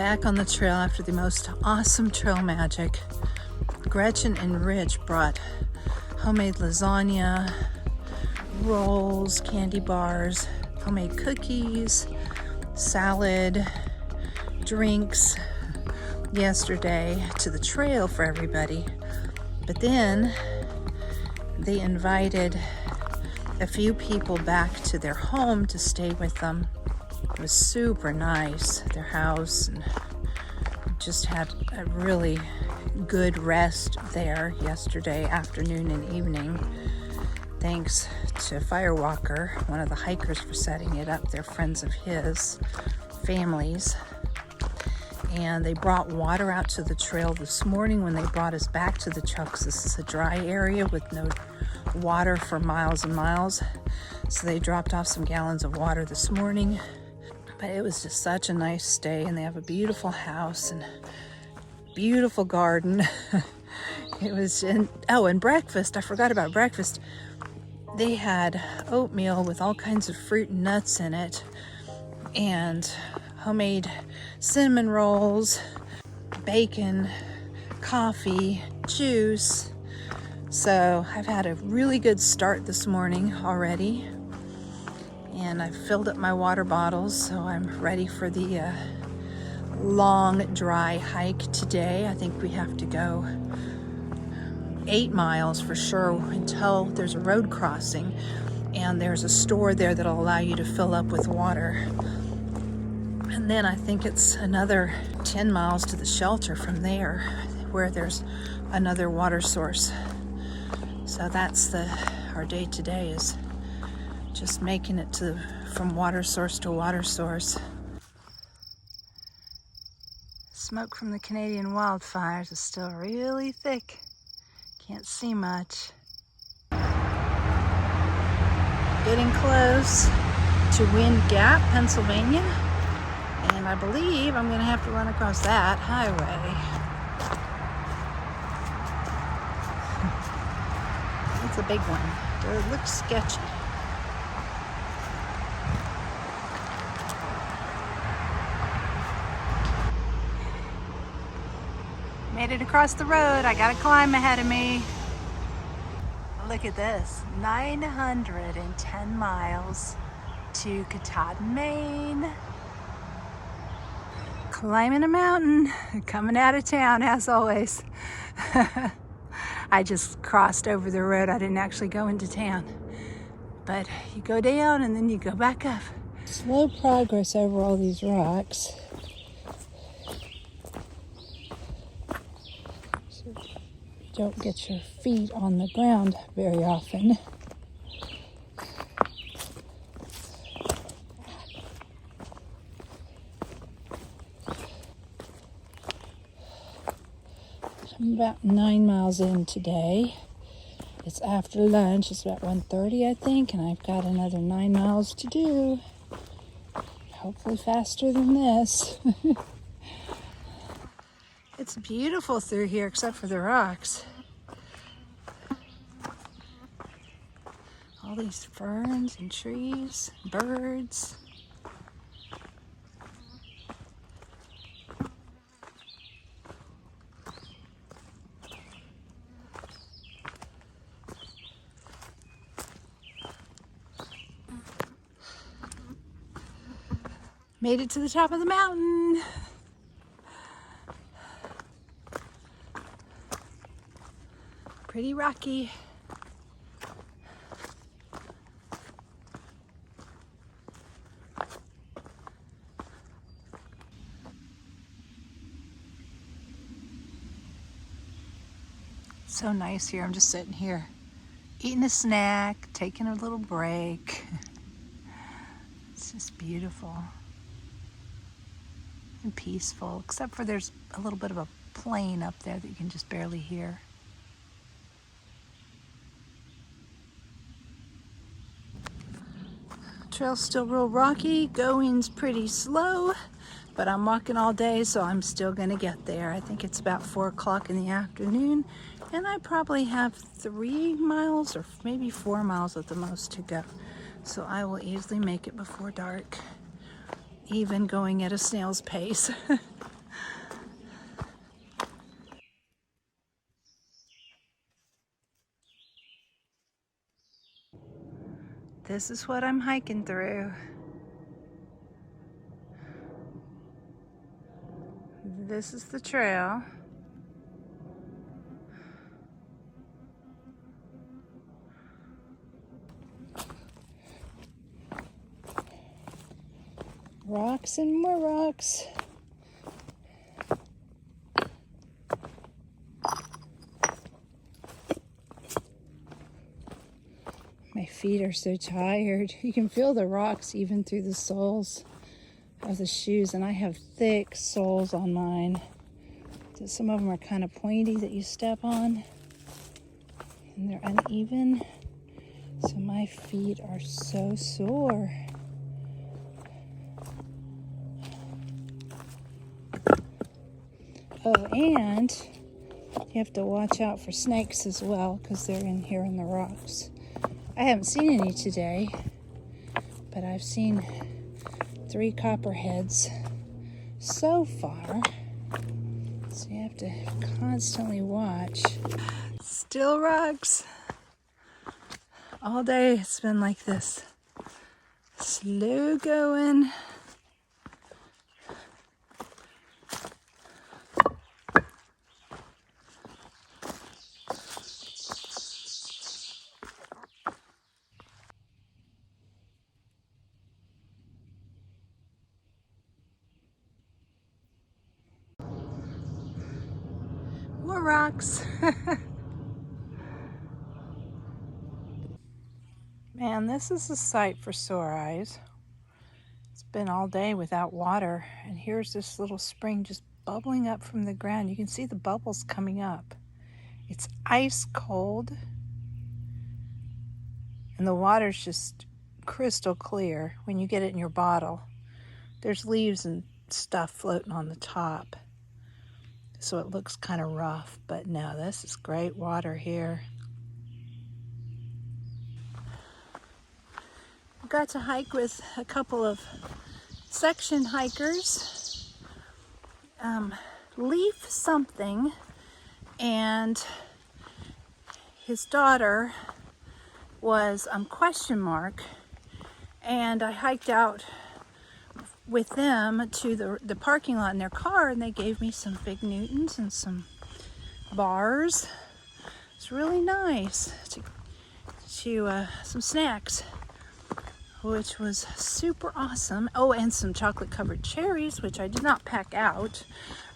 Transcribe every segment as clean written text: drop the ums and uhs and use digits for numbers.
Back on the trail after the most awesome trail magic. Gretchen and Rich brought homemade lasagna, rolls, candy bars, homemade cookies, salad, drinks yesterday to the trail for everybody. But then they invited a few people back to their home to stay with them. It was super nice, their house, and just had a really good rest there yesterday afternoon and evening. Thanks to Firewalker, one of the hikers, for setting it up. They're friends of his families. And they brought water out to the trail this morning when they brought us back to the trail, because this is a dry area with no water for miles and miles. So they dropped off some gallons of water this morning. But it was just such a nice stay, and they have a beautiful house and beautiful garden. It was and breakfast. I forgot about breakfast. They had oatmeal with all kinds of fruit and nuts in it, and homemade cinnamon rolls, bacon, coffee, juice. So I've had a really good start this morning already, and I've filled up my water bottles, so I'm ready for the long dry hike today. I think we have to go 8 miles for sure until there's a road crossing, and there's a store there that'll allow you to fill up with water. And then I think it's another 10 miles to the shelter from there, where there's another water source. So that's our day today, is just making it from water source to water source. Smoke from the Canadian wildfires is still really thick. Can't see much. Getting close to Wind Gap, Pennsylvania. And I believe I'm going to have to run across that highway. It's a big one. It looks sketchy. Made it across the road. I got a climb ahead of me. Look at this. 910 miles to Kittatinny, Maine. Climbing a mountain, coming out of town as always. I just crossed over the road. I didn't actually go into town. But you go down and then you go back up. Slow progress over all these rocks. So you don't get your feet on the ground very often. I'm about 9 miles in today. It's after lunch. It's about 1:30, I think, and I've got another 9 miles to do. Hopefully faster than this. It's beautiful through here, except for the rocks. All these ferns and trees, birds. Made it to the top of the mountain. Pretty rocky. So nice here. I'm just sitting here eating a snack, taking a little break. It's just beautiful and peaceful, except for there's a little bit of a plane up there that you can just barely hear. Trail's still real rocky, going's pretty slow, but I'm walking all day, so I'm still gonna get there. I think it's about 4 o'clock in the afternoon, and I probably have 3 miles or maybe 4 miles at the most to go. So I will easily make it before dark, even going at a snail's pace. This is what I'm hiking through. This is the trail. Rocks and more rocks. My feet are so tired. You can feel the rocks even through the soles of the shoes, and I have thick soles on mine. So some of them are kind of pointy that you step on, and they're uneven. So my feet are so sore. Oh, and you have to watch out for snakes as well, because they're in here in the rocks. I haven't seen any today, but I've seen 3 copperheads so far. So you have to constantly watch. Still rocks. All day it's been like this. Slow going. More rocks. Man, this is a sight for sore eyes. It's been all day without water, and here's this little spring just bubbling up from the ground. You can see the bubbles coming up. It's ice cold, and the water's just crystal clear when you get it in your bottle. There's leaves and stuff floating on the top, so it looks kind of rough, but no, this is great water here. I got to hike with a couple of section hikers, Leaf something, and his daughter was question mark, and I hiked out with them to the parking lot in their car, and they gave me some Big Newtons and some bars. It's really nice to some snacks, which was super awesome. Oh, and some chocolate covered cherries, which I did not pack out.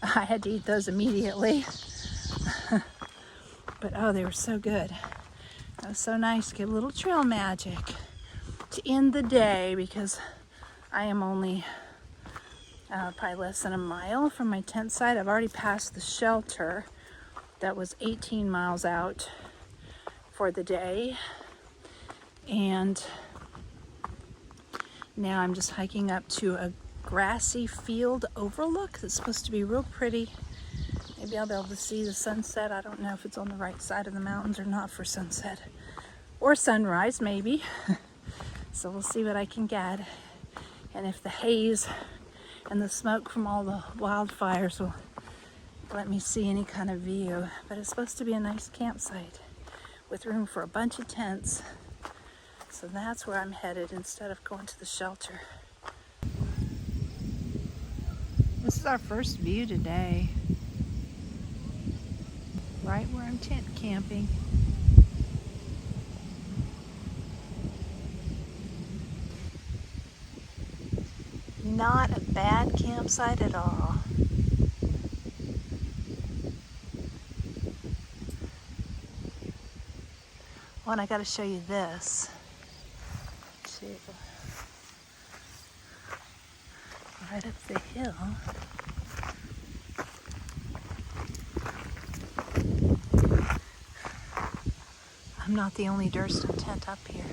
I had to eat those immediately. But oh, they were so good. It was so nice to get a little trail magic to end the day, because I am only probably less than a mile from my tent site. I've already passed the shelter that was 18 miles out for the day, and now I'm just hiking up to a grassy field overlook that's supposed to be real pretty. Maybe I'll be able to see the sunset. I don't know if it's on the right side of the mountains or not for sunset, or sunrise maybe. So we'll see what I can get, and if the haze and the smoke from all the wildfires will let me see any kind of view. But it's supposed to be a nice campsite with room for a bunch of tents. So that's where I'm headed instead of going to the shelter. This is our first view today. Right where I'm tent camping. Not a bad campsite at all. Oh, and I got to show you this too. Right up the hill. I'm not the only Durston tent up here.